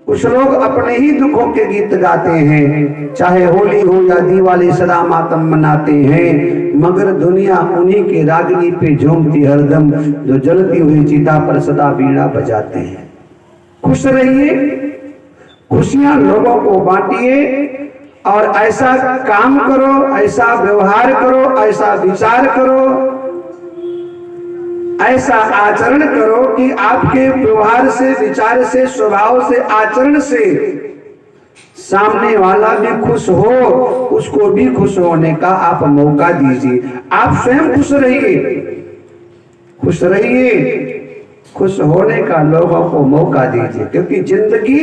कुछ लोग अपने ही दुखों के गीत गाते हैं, चाहे होली हो या दिवाली सदा मातम मनाते हैं, मगर दुनिया उन्हीं के रागनी पे झूमती हरदम जो जलती हुई चिता पर सदा बीड़ा बजाते हैं। खुश रहिए, खुशियां लोगों को बांटिए और ऐसा काम करो, ऐसा व्यवहार करो, ऐसा विचार करो, ऐसा आचरण करो कि आपके व्यवहार से, विचार से, स्वभाव से, आचरण से सामने वाला भी खुश हो, उसको भी खुश होने का आप मौका दीजिए। आप स्वयं खुश रहिए, खुश रहिए, खुश होने का लोगों को मौका दीजिए, क्योंकि जिंदगी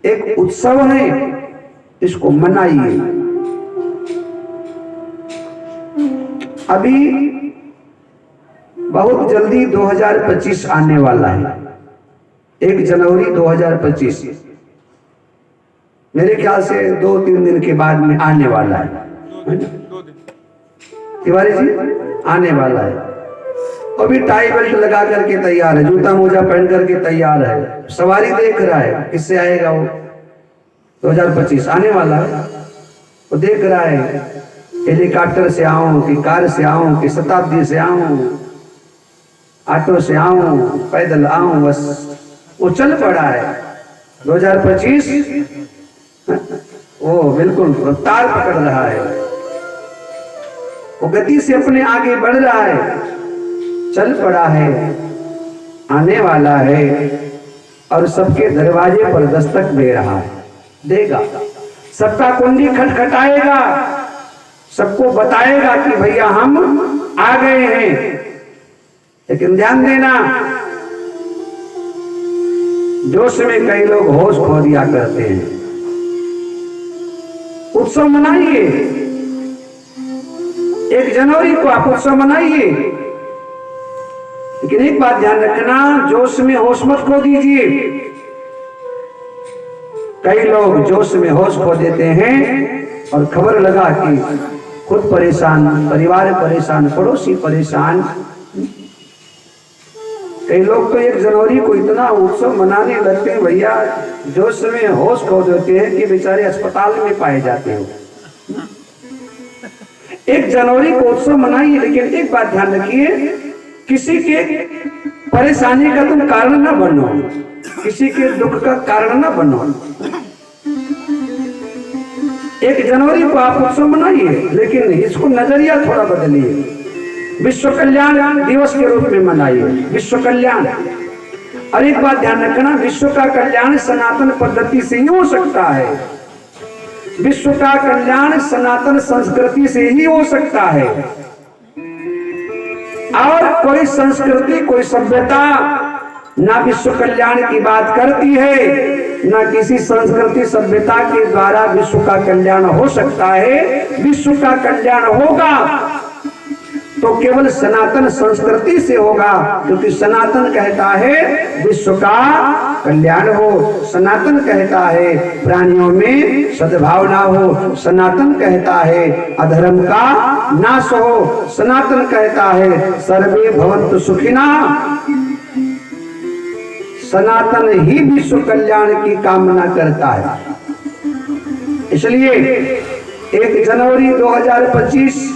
एक उत्सव है, इसको मनाइए। अभी बहुत जल्दी 2025 आने वाला है, 1 जनवरी 2025 मेरे ख्याल से 2-3 दिन के बाद में आने वाला है तिवारी जी, आने वाला है। अभी टाई बेल्ट लगा करके तैयार है, जूता मोजा पहन करके तैयार है, सवारी देख रहा है किससे आएगा वो। 2025 आने वाला है, वो देख रहा है हेलीकॉप्टर से आऊं कि कार से आऊं कि शताब्दी से आऊं, ऑटो से आऊं, पैदल आऊं, बस वो चल पड़ा है। 2025 वो बिल्कुल रफ्तार पकड़ रहा है, वो गति से अपने आगे बढ़ रहा है, चल पड़ा है, आने वाला है और सबके दरवाजे पर दस्तक दे रहा है, देगा, सबका कुंडी खटखटाएगा, सबको बताएगा कि भैया हम आ गए हैं। लेकिन ध्यान देना, जोश में कई लोग होश खो दिया करते हैं। उत्सव मनाइए, 1 जनवरी को आप उत्सव मनाइए, लेकिन एक बात ध्यान रखना, जोश में होश मत खो दीजिए। कई लोग जोश में होश खो देते हैं और खबर लगा कि खुद परेशान, परिवार परेशान, पड़ोसी परेशान। कई लोग तो 1 जनवरी को इतना उत्सव मनाने लगते हैं भैया, जोश में होश खो देते हैं कि बेचारे अस्पताल में पाए जाते हैं। 1 जनवरी को उत्सव मनाइए, लेकिन एक बात ध्यान रखिए, किसी के परेशानी का तुम कारण न बनो, किसी के दुख का कारण न बनो। 1 जनवरी को आप उत्सव मनाइए, लेकिन इसको नजरिया थोड़ा बदलिए, विश्व कल्याण दिवस के रूप में मनाइए, विश्व कल्याण। और एक बात ध्यान रखना, विश्व का कल्याण सनातन पद्धति से ही हो सकता है, विश्व का कल्याण सनातन संस्कृति से ही हो सकता है। और कोई संस्कृति, कोई सभ्यता ना विश्व कल्याण की बात करती है, ना किसी संस्कृति सभ्यता के द्वारा विश्व का कल्याण हो सकता है। विश्व का कल्याण होगा तो केवल सनातन संस्कृति से होगा, क्योंकि सनातन कहता है विश्व का कल्याण हो, सनातन कहता है प्राणियों में सद्भावना हो, सनातन कहता है अधर्म का नाश हो, सनातन कहता है सर्वे भवन्तु सुखिना। सनातन ही विश्व कल्याण की कामना करता है। इसलिए 1 जनवरी 2025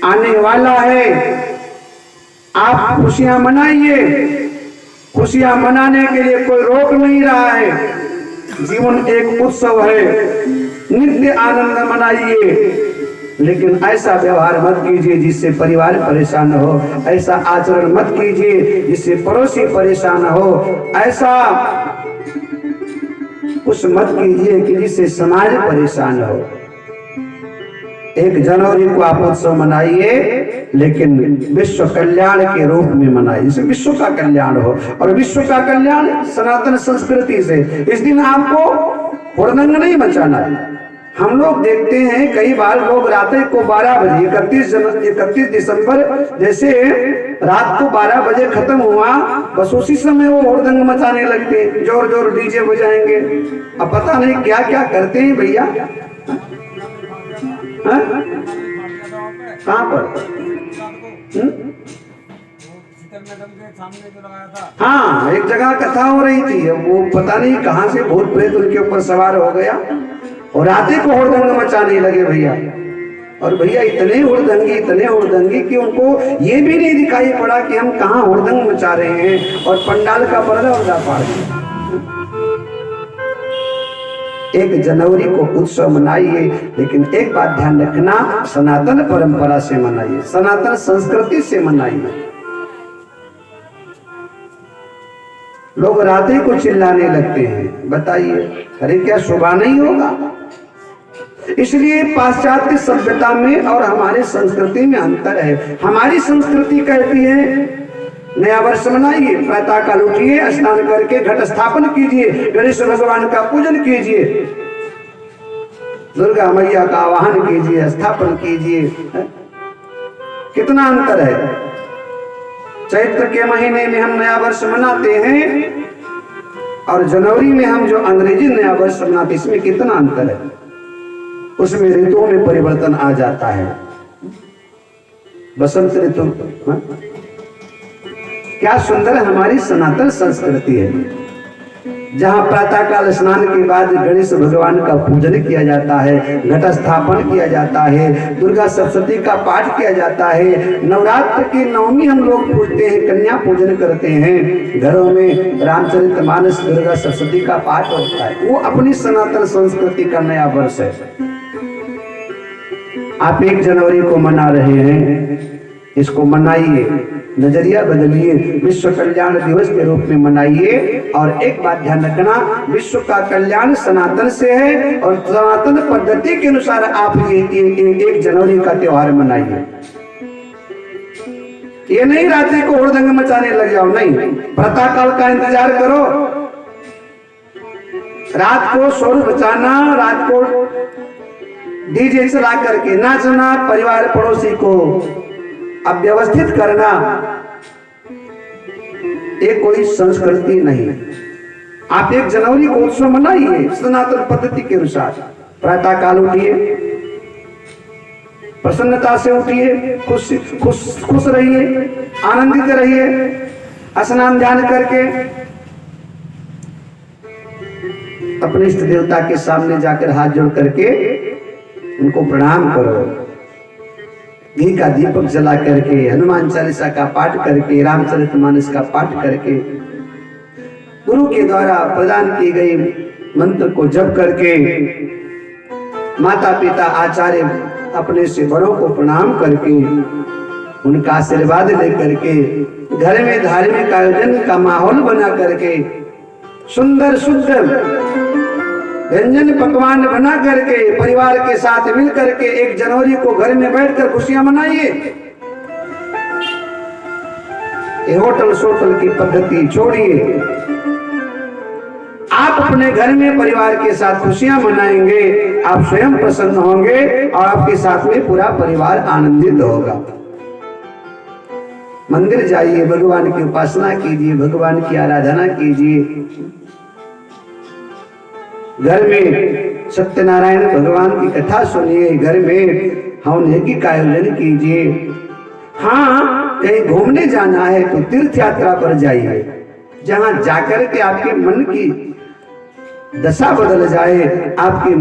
आने वाला है, आप खुशियां मनाइए। खुशियां मनाने के लिए कोई रोक नहीं रहा है, जीवन एक उत्सव है, नित्य आनंद मनाइए, लेकिन ऐसा व्यवहार मत कीजिए जिससे परिवार परेशान हो, ऐसा आचरण मत कीजिए जिससे पड़ोसी परेशान हो, ऐसा कुछ मत कीजिए कि जिससे समाज परेशान हो। 1 जनवरी को आप उत्सव मनाइए, लेकिन विश्व कल्याण के रूप में मनाइए, जिससे विश्व का कल्याण हो। और विश्व का कल्याण सनातन संस्कृति से। इस दिन आपको हुड़दंग नहीं मचाना है। हम लोग देखते हैं कई बार लोग रात को 12 बजे 31 दिसंबर जैसे रात को 12 बजे खत्म हुआ, बस उसी समय वो हुड़दंग मचाने लगते हैं, जोर जोर डीजे बजाएंगे। अब पता नहीं क्या क्या करते हैं भैया। कहाँ पर? मैडम के सामने जो लगाया था। हाँ, एक जगह कथा हो रही थी, अब वो पता नहीं कहाँ से भूत प्रेत उनके ऊपर सवार हो गया और राधे को हुड़दंग मचाने लगे भैया। और भैया इतने हुड़दंगी कि उनको ये भी नहीं दिखाई पड़ा कि हम कहाँ हुड़दंग मचा रहे हैं, और पंडाल का पर्दा उड़ा पार गया। 1 जनवरी को उत्सव मनाइए, लेकिन एक बात ध्यान रखना, सनातन परंपरा से मनाइए, सनातन संस्कृति से मनाइए। लोग राधे को चिल्लाने लगते हैं, बताइए अरे क्या शोभा नहीं होगा? इसलिए पाश्चात्य सभ्यता में और हमारे संस्कृति में अंतर है। हमारी संस्कृति कहती है नया वर्ष मनाइए, प्रातः काल उठिए, स्नान करके घट स्थापन कीजिए, गणेश भगवान का पूजन कीजिए, दुर्गा मैया का आवाहन कीजिए, स्थापन कीजिए। कितना अंतर है। चैत्र के महीने में हम नया वर्ष मनाते हैं और जनवरी में हम जो अंग्रेजी नया वर्ष मनाते, इसमें कितना अंतर है। उसमें ऋतुओं में परिवर्तन आ जाता है। बसंत ऋतु, क्या सुंदर हमारी सनातन संस्कृति है, जहाँ प्रातः काल स्नान के बाद गणेश भगवान का पूजन किया जाता है, घट स्थापन किया जाता है, दुर्गा सप्तशती का पाठ किया जाता है, नवरात्र की नवमी हम लोग पूजते हैं, कन्या पूजन करते हैं, घरों में रामचरितमानस दुर्गा सप्तशती का पाठ होता है। वो अपनी सनातन संस्कृति का नया वर्ष है। आप 1 जनवरी को मना रहे हैं, इसको मनाइए, नजरिया बदलिए, विश्व कल्याण दिवस के रूप में मनाइए। और एक बात ध्यान रखना, विश्व का कल्याण सनातन से है और सनातन पद्धति के अनुसार आप ये 1 जनवरी का त्योहार मनाइए। ये नहीं रात्रि को हुड़दंग मचाने लग जाओ, नहीं, प्रातः काल का इंतजार करो। रात को शोर बचाना, रात को डीजे चला करके नाचना, परिवार पड़ोसी को अव्यवस्थित करना, ये कोई संस्कृति नहीं। आप 1 जनवरी को उत्सव मनाइए सनातन पद्धति के अनुसार। प्रातः काल उठिए, प्रसन्नता से उठिए, खुश रहिए, आनंदित रहिए। स्नान ध्यान करके अपने इष्ट देवता के सामने जाकर हाथ जोड़ करके उनको प्रणाम करो। घी का दीपक जला करके, हनुमान चालीसा का पाठ करके, रामचरितमानस का पाठ करके, गुरु के द्वारा प्रदान की गई मंत्र को जप करके, माता पिता आचार्य अपने से बड़ों को प्रणाम करके, उनका आशीर्वाद लेकर के, घर में धार्मिक आयोजन का माहौल बना करके, सुंदर शुद्ध व्यंजन पकवान बना करके परिवार के साथ मिल करके 1 जनवरी को घर में बैठकर खुशियां मनाइए। ये होटल सोटल की पद्धति छोड़िए। आप अपने घर में परिवार के साथ खुशियां मनाएंगे, आप स्वयं प्रसन्न होंगे और आपके साथ में पूरा परिवार आनंदित होगा। मंदिर जाइए, भगवान की उपासना कीजिए, भगवान की आराधना कीजिए। घर में सत्यनारायण भगवान की कथा सुनिए, घर में हवन यज्ञ का आयोजन कीजिए। हाँ, कहीं घूमने जाना है तो तीर्थ यात्रा पर जाइए, जहां जाकर के आपके मन की दशा बदल जाए, आपके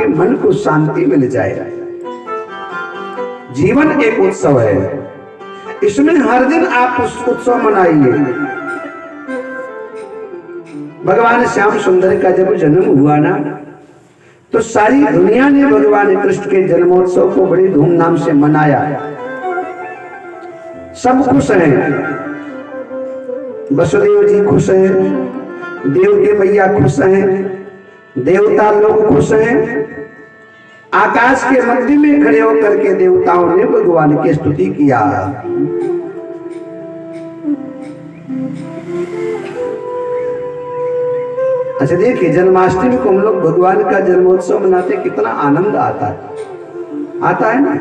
मन को शांति मिल जाए। जीवन एक उत्सव है, इसमें हर दिन आप उस उत्सव मनाइए। भगवान श्याम सुंदर का जब जन्म हुआ ना, तो सारी दुनिया ने भगवान कृष्ण के जन्मोत्सव को बड़ी धूमधाम से मनाया। सब खुश हैं, वसुदेव जी खुश हैं, देव के भैया खुश हैं, देवता लोग खुश हैं। आकाश के मध्य में खड़े होकर के देवताओं ने भगवान की स्तुति किया। अच्छा देखिए, जन्माष्टमी को हम लोग भगवान का जन्मोत्सव मनाते, कितना आनंद आता है ना।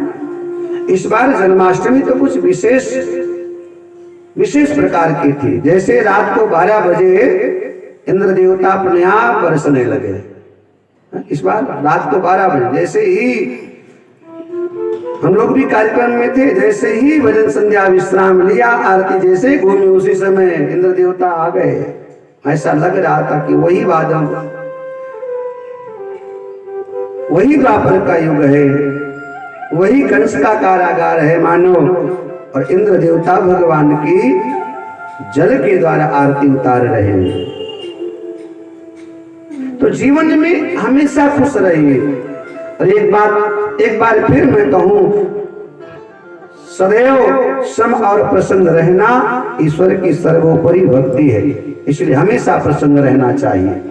इस बार जन्माष्टमी तो कुछ विशेष प्रकार की थी। जैसे रात को 12 बजे इंद्र देवता अपने आप बरसने लगे। इस बार रात को 12 बजे जैसे ही हम लोग भी कार्यक्रम में थे, जैसे ही भजन संध्या विश्राम लिया, आरती जैसे घूमी, उसी समय इंद्र देवता आ गए। ऐसा लग रहा था कि वही वादम, वही द्वापर का युग है, वही कंस का कारागार है मानो, और इंद्र देवता भगवान की जल के द्वारा आरती उतार रहे हैं। तो जीवन में हमेशा खुश रहिए। और एक बार फिर मैं कहूं, सदैव सम और प्रसन्न रहना ईश्वर की सर्वोपरि भक्ति है, इसलिए हमेशा प्रसन्न रहना चाहिए।